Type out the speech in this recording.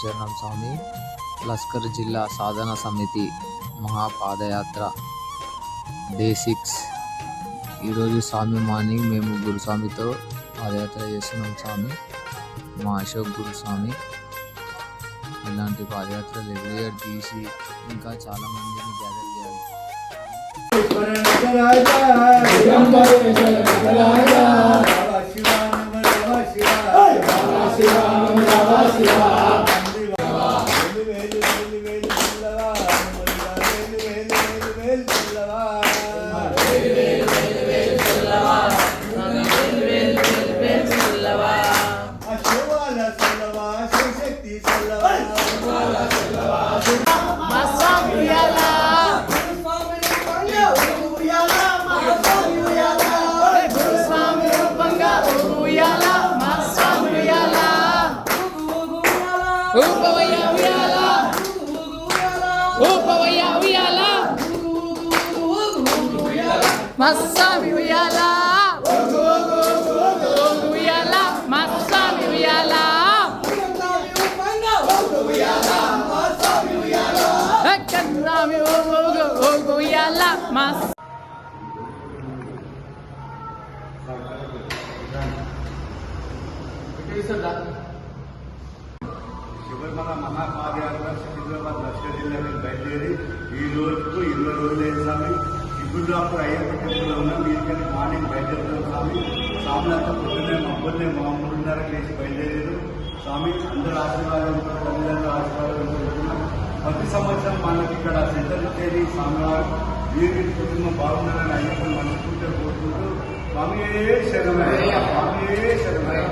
శరణం స్వామి. లస్కర్ జిల్లా సాధన సమితి మహాపాదయాత్ర డే 6. ఈరోజు స్వామి మార్నింగ్ మేము గురుస్వామితో పాదయాత్ర చేస్తున్నాం స్వామి. మా అశోక్ గురుస్వామి ఇలాంటి పాదయాత్రలు ఎవ్రీ ఇయర్ తీసి ఇంకా చాలా మందిని గ్యాదర్ చేయాలి. Masami uyala, uyala, masami uyala, ekandami uyala, mas. Sabarimala మహాపాదయాత్ర Secunderabad Lashkar జిల్లా నుంచి బయలుదేరి ఈ రోజుకు 20 రోజులైన స్వామి. ఇప్పుడు అప్పుడు అయ్యప్ప టెంపుల్లో ఉన్నాం. వీరికని మార్నింగ్ బయలుదేరుతాం స్వామి. స్వాములంతా పొద్దున్నే మబ్బుల్నే 3:30 లేచి బయలుదేరారు స్వామి. అందరూ ఆశీర్వాదంతో తల్లిదండ్రుల ఆశీర్వాదంతో ఉంటున్నాం. ప్రతి సంవత్సరం మనకి ఇక్కడ సెంటర్ చేరి స్వామివారు వీరి కుటుంబం బాగుండాలని అయ్యప్పని మనస్ఫూర్తిగా కోరుకుంటూ స్వామి శరణమయ్య, స్వామి శరణమయ్య.